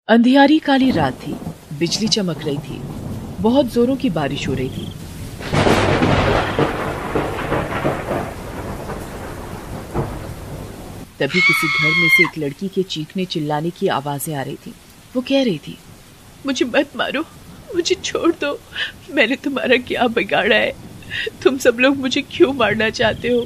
अंधियारी काली रात थी। बिजली चमक रही थी। बहुत जोरों की बारिश हो रही थी। तभी किसी घर में से एक लड़की के चीखने चिल्लाने की आवाजें आ रही थी। वो कह रही थी, मुझे मत मारो, मुझे छोड़ दो। मैंने तुम्हारा क्या बिगाड़ा है? तुम सब लोग मुझे क्यों मारना चाहते हो?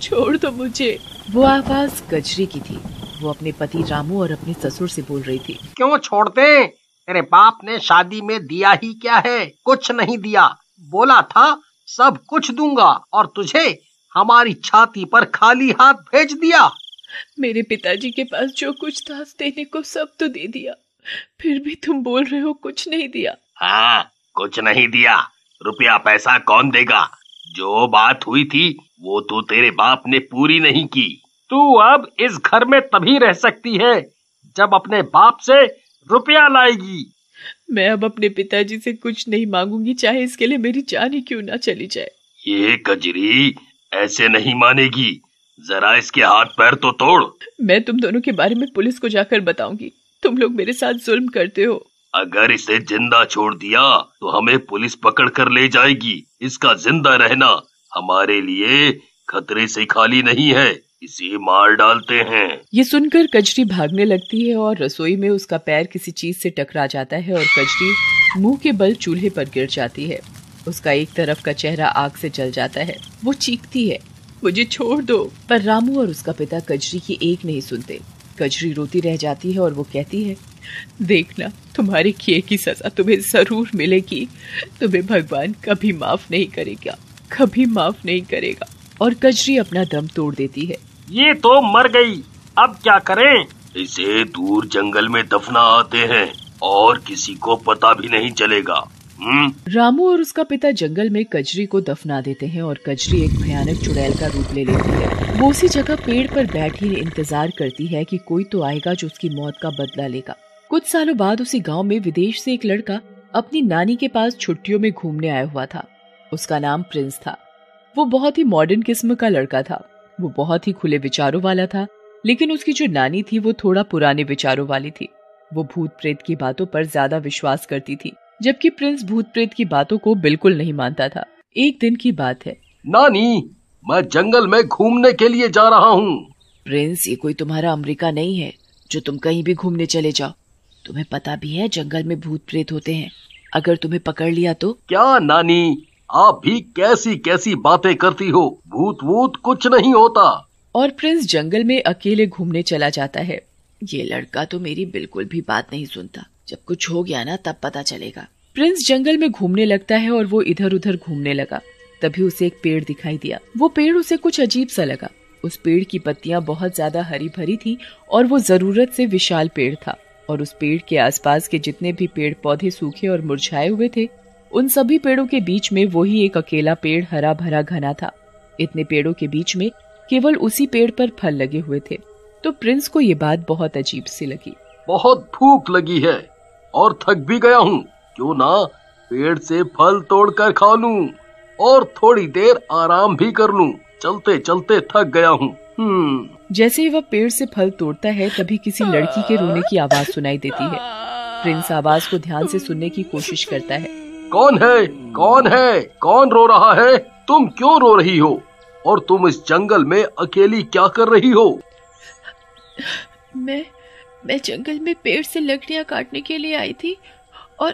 छोड़ दो मुझे। वो आवाज कजरी की थी। वो अपने पति रामू और अपने ससुर से बोल रही थी। क्यों छोड़ते? तेरे बाप ने शादी में दिया ही क्या है? कुछ नहीं दिया। बोला था सब कुछ दूंगा और तुझे हमारी छाती पर खाली हाथ भेज दिया। मेरे पिताजी के पास जो कुछ था देने को सब तो दे दिया, फिर भी तुम बोल रहे हो कुछ नहीं दिया। हाँ, कुछ नहीं दिया। रुपया पैसा कौन देगा? जो बात हुई थी वो तो तेरे बाप ने पूरी नहीं की। तू अब इस घर में तभी रह सकती है जब अपने बाप से रुपया लाएगी। मैं अब अपने पिताजी से कुछ नहीं मांगूंगी, चाहे इसके लिए मेरी जान ही क्यों ना चली जाए। ये कजरी ऐसे नहीं मानेगी। जरा इसके हाथ पैर तो तोड़। मैं तुम दोनों के बारे में पुलिस को जाकर बताऊंगी। तुम लोग मेरे साथ जुल्म करते हो। अगर इसे जिंदा छोड़ दिया तो हमें पुलिस पकड़ कर ले जाएगी। इसका जिंदा रहना हमारे लिए खतरे से खाली नहीं है। इसे मार डालते हैं। ये सुनकर कजरी भागने लगती है और रसोई में उसका पैर किसी चीज से टकरा जाता है और कजरी मुंह के बल चूल्हे पर गिर जाती है। उसका एक तरफ का चेहरा आग से जल जाता है। वो चीखती है, मुझे छोड़ दो। पर रामू और उसका पिता कजरी की एक नहीं सुनते। कजरी रोती रह जाती है और वो कहती है, देखना, तुम्हारे किए की सजा तुम्हें जरूर मिलेगी। तुम्हें भगवान कभी माफ नहीं करेगा, कभी माफ नहीं करेगा। और कजरी अपना दम तोड़ देती है। ये तो मर गई, अब क्या करें? इसे दूर जंगल में दफना आते हैं और किसी को पता भी नहीं चलेगा। रामू और उसका पिता जंगल में कजरी को दफना देते हैं और कजरी एक भयानक चुड़ैल का रूप ले लेती है। वो उसी जगह पेड़ पर बैठी इंतजार करती है कि कोई तो आएगा जो उसकी मौत का बदला लेगा। कुछ सालों बाद उसी गांव में विदेश से एक लड़का अपनी नानी के पास छुट्टियों में घूमने आया हुआ था। उसका नाम प्रिंस था। वो बहुत ही मॉडर्न किस्म का लड़का था। वो बहुत ही खुले विचारों वाला था, लेकिन उसकी जो नानी थी वो थोड़ा पुराने विचारों वाली थी। वो भूत प्रेत की बातों पर ज्यादा विश्वास करती थी, जबकि प्रिंस भूत प्रेत की बातों को बिल्कुल नहीं मानता था। एक दिन की बात है। नानी, मैं जंगल में घूमने के लिए जा रहा हूँ। प्रिंस, ये कोई तुम्हारा अमेरिका नहीं है जो तुम कहीं भी घूमने चले जाओ। तुम्हें पता भी है जंगल में भूत प्रेत होते हैं। अगर तुम्हें पकड़ लिया तो? क्या नानी, आप भी कैसी कैसी बातें करती हो? भूत वूत कुछ नहीं होता। और प्रिंस जंगल में अकेले घूमने चला जाता है। ये लड़का तो मेरी बिल्कुल भी बात नहीं सुनता। जब कुछ हो गया ना तब पता चलेगा। प्रिंस जंगल में घूमने लगता है और वो इधर उधर घूमने लगा। तभी उसे एक पेड़ दिखाई दिया। वो पेड़ उसे कुछ अजीब सा लगा। उस पेड़ की पत्तियां बहुत ज्यादा हरी भरी थी और वो जरूरत से विशाल पेड़ था। और उस पेड़ के आसपास के जितने भी पेड़ पौधे सूखे और मुरझाए हुए थे, उन सभी पेड़ों के बीच में वही एक अकेला पेड़ हरा भरा घना था। इतने पेड़ों के बीच में केवल उसी पेड़ पर फल लगे हुए थे। तो प्रिंस को ये बात बहुत अजीब सी लगी। बहुत भूख लगी है और थक भी गया हूँ। क्यों ना पेड़ से फल तोड़कर खा लूं और थोड़ी देर आराम भी कर लूं। चलते चलते थक गया हूँ। जैसे ही वह पेड़ से फल तोड़ता है तभी किसी लड़की के रोने की आवाज सुनाई देती है। प्रिंस आवाज को ध्यान से सुनने की कोशिश करता है। कौन है? कौन है? कौन रो रहा है? तुम क्यों रो रही हो? और तुम इस जंगल में अकेली क्या कर रही हो? मैं जंगल में पेड़ से लकड़ियां काटने के लिए आई थी और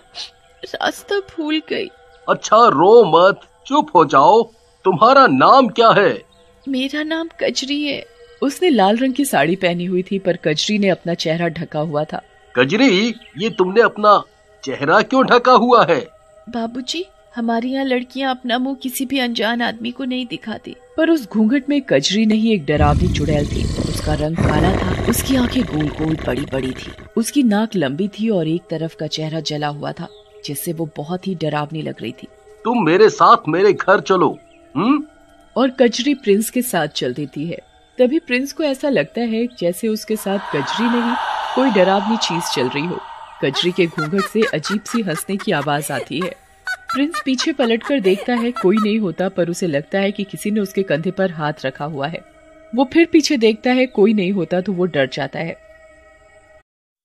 रास्ता भूल गई। अच्छा, रो मत, चुप हो जाओ। तुम्हारा नाम क्या है? मेरा नाम कजरी है। उसने लाल रंग की साड़ी पहनी हुई थी, पर कजरी ने अपना चेहरा ढका हुआ था। कजरी, ये तुमने अपना चेहरा क्यों ढका हुआ है? बाबूजी, हमारे यहाँ लड़कियाँ अपना मुंह किसी भी अनजान आदमी को नहीं दिखाती। पर उस घूंघट में कजरी नहीं, एक डरावनी चुड़ैल थी। उसका रंग काला था, उसकी आंखें गोल गोल बड़ी बड़ी थी, उसकी नाक लंबी थी और एक तरफ का चेहरा जला हुआ था, जिससे वो बहुत ही डरावनी लग रही थी। तुम मेरे साथ मेरे घर चलो। और कजरी प्रिंस के साथ चल देती है। तभी प्रिंस को ऐसा लगता है जैसे उसके साथ कजरी नहीं, कोई डरावनी चीज चल रही हो। कजरी के घूंघट से अजीब सी हंसने की आवाज आती है। प्रिंस पीछे पलटकर देखता है, कोई नहीं होता, पर उसे लगता है कि किसी ने उसके कंधे पर हाथ रखा हुआ है। वो फिर पीछे देखता है, कोई नहीं होता, तो वो डर जाता है।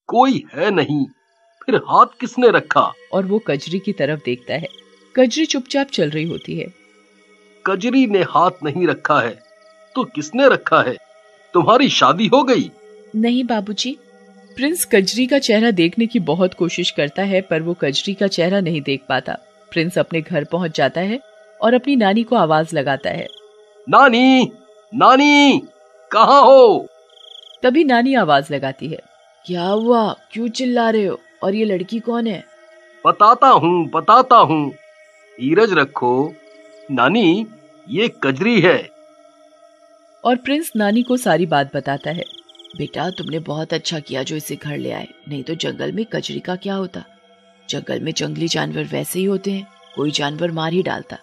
कोई है नहीं, फिर हाथ किसने रखा? और वो कजरी की तरफ देखता है। कजरी चुपचाप चल रही होती है। कजरी ने हाथ नहीं रखा है तो किसने रखा है? तुम्हारी शादी हो गई? नहीं बाबूजी। प्रिंस कजरी का चेहरा देखने की बहुत कोशिश करता है, पर वो कजरी का चेहरा नहीं देख पाता। प्रिंस अपने घर पहुंच जाता है और अपनी नानी को आवाज लगाता है, नानी, नानी, कहाँ हो? तभी नानी आवाज लगाती है, क्या हुआ, क्यों चिल्ला रहे हो, और ये लड़की कौन है? बताता हूँ, धीरज रखो। नानी, ये कजरी है। और प्रिंस नानी को सारी बात बताता है। बेटा, तुमने बहुत अच्छा किया जो इसे घर ले आए, नहीं तो जंगल में कजरी का क्या होता। जंगल में जंगली जानवर वैसे ही होते हैं, कोई जानवर मार ही डालता।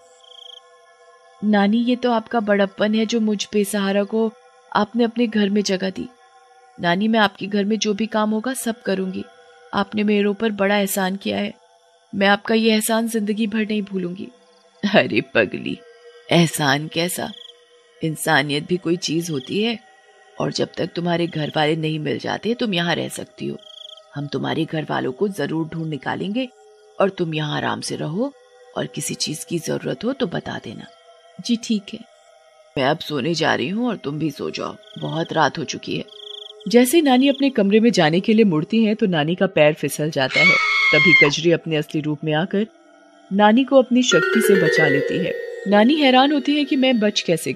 नानी, ये तो आपका बड़प्पन है जो मुझ बेसहारा को आपने अपने घर में जगह दी। नानी, मैं आपके घर में जो भी काम होगा सब करूंगी। आपने मेरे ऊपर बड़ा एहसान किया है, मैं आपका ये एहसान जिंदगी भर नहीं भूलूंगी। अरे पगली, एहसान कैसा, इंसानियत भी कोई चीज होती है, और जब तक तुम्हारे घर वाले नहीं मिल जाते तुम यहाँ रह सकती हो। हम तुम्हारे घर वालों को जरूर ढूंढ निकालेंगे और तुम यहाँ आराम से रहो, और किसी चीज की जरूरत हो तो बता देना। जी ठीक है, मैं अब सोने जा रही हूँ और तुम भी सो जाओ, बहुत रात हो चुकी है। जैसे ही नानी अपने कमरे में जाने के लिए मुड़ती है तो नानी का पैर फिसल जाता है। तभी कजरी अपने असली रूप में आकर नानी को अपनी शक्ति से बचा लेती है। नानी हैरान होती है कि मैं बच कैसे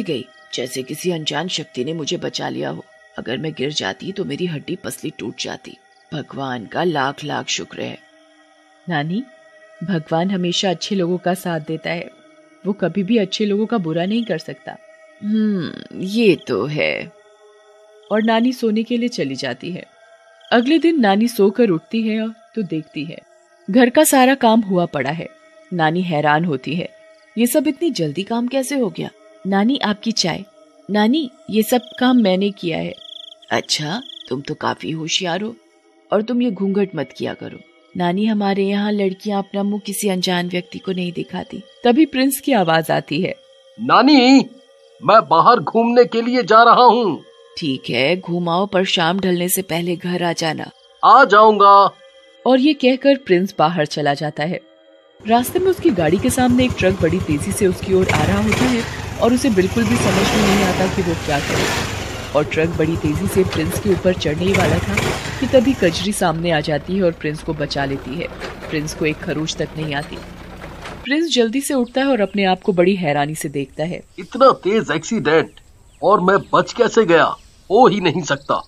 गई? जैसे किसी अनजान शक्ति ने मुझे बचा लिया हो। अगर मैं गिर जाती तो मेरी हड्डी पसली टूट जाती। भगवान का लाख लाख शुक्र है। नानी, भगवान हमेशा अच्छे लोगों का साथ देता है, वो कभी भी अच्छे लोगों का बुरा नहीं कर सकता। ये तो है। और नानी सोने के लिए चली जाती है। अगले दिन नानी सोकर उठती है तो देखती है घर का सारा काम हुआ पड़ा है। नानी हैरान होती है, ये सब इतनी जल्दी काम कैसे हो गया? नानी, आपकी चाय। नानी, ये सब काम मैंने किया है। अच्छा, तुम तो काफी होशियार हो, और तुम ये घूंघट मत किया करो। नानी, हमारे यहाँ लड़कियां अपना मुंह किसी अनजान व्यक्ति को नहीं दिखाती। तभी प्रिंस की आवाज आती है, नानी, मैं बाहर घूमने के लिए जा रहा हूँ। ठीक है, घुमाओ, पर शाम ढलने से पहले घर आ जाना। आ जाऊंगा। और ये कहकर प्रिंस बाहर चला जाता है। रास्ते में उसकी गाड़ी के सामने एक ट्रक बड़ी तेजी से उसकी ओर आ रहा होता है और उसे बिल्कुल भी समझ में नहीं आता कि वो क्या करे। और ट्रक बड़ी तेजी से प्रिंस के ऊपर चढ़ने ही वाला था कि तभी कजरी सामने आ जाती है और प्रिंस को बचा लेती है। प्रिंस को एक खरोच तक नहीं आती। प्रिंस जल्दी से उठता है और अपने आप को बड़ी हैरानी से देखता है। इतना तेज एक्सीडेंट, और मैं बच कैसे गया? हो ही नहीं सकता।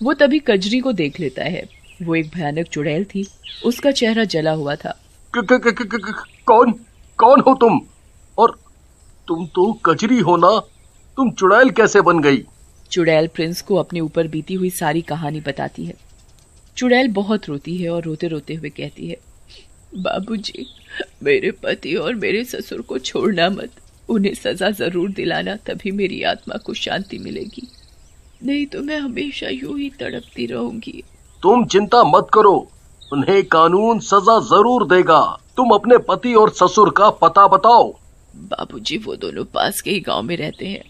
वो तभी कजरी को देख लेता है। वो एक भयानक चुड़ैल थी, उसका चेहरा जला हुआ था। कौन हो तुम? और तुम तो कजरी हो ना? तुम चुड़ैल कैसे बन गई? चुड़ैल प्रिंस को अपने ऊपर बीती हुई सारी कहानी बताती है। चुड़ैल बहुत रोती है और रोते रोते हुए कहती है, बाबूजी, मेरे पति और मेरे ससुर को छोड़ना मत। उन्हें सजा जरूर दिलाना, तभी मेरी आत्मा को शांति मिलेगी, नहीं तो मैं हमेशा यूं ही तड़पती रहूंगी। तुम चिंता मत करो, उन्हें कानून सजा जरूर देगा। तुम अपने पति और ससुर का पता बताओ। बाबूजी, वो दोनों पास के ही गांव में रहते हैं।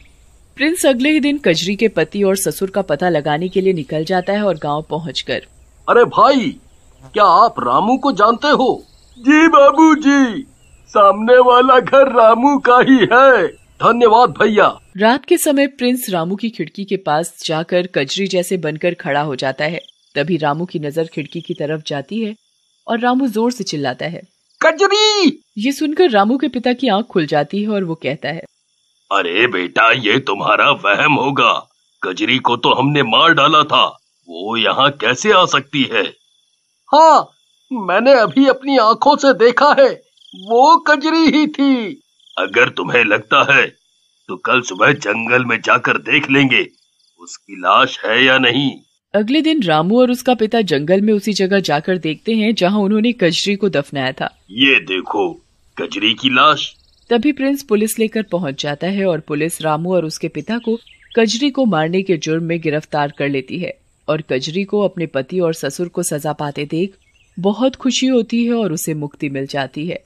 प्रिंस अगले ही दिन कजरी के पति और ससुर का पता लगाने के लिए निकल जाता है और गांव पहुंचकर, अरे भाई, क्या आप रामू को जानते हो? जी बाबूजी, सामने वाला घर रामू का ही है। धन्यवाद भैया। रात के समय प्रिंस रामू की खिड़की के पास जाकर कजरी जैसे बनकर खड़ा हो जाता है। तभी रामू की नजर खिड़की की तरफ जाती है और रामू जोर से चिल्लाता है, कजरी! ये सुनकर रामू के पिता की आंख खुल जाती है और वो कहता है, अरे बेटा, ये तुम्हारा वहम होगा। कजरी को तो हमने मार डाला था, वो यहाँ कैसे आ सकती है? हाँ, मैंने अभी अपनी आंखों से देखा है, वो कजरी ही थी। अगर तुम्हें लगता है तो कल सुबह जंगल में जाकर देख लेंगे उसकी लाश है या नहीं। अगले दिन रामू और उसका पिता जंगल में उसी जगह जाकर देखते हैं जहां उन्होंने कजरी को दफनाया था। ये देखो, कजरी की लाश। तभी प्रिंस पुलिस लेकर पहुंच जाता है और पुलिस रामू और उसके पिता को कजरी को मारने के जुर्म में गिरफ्तार कर लेती है। और कजरी को अपने पति और ससुर को सजा पाते देख बहुत खुशी होती है और उसे मुक्ति मिल जाती है।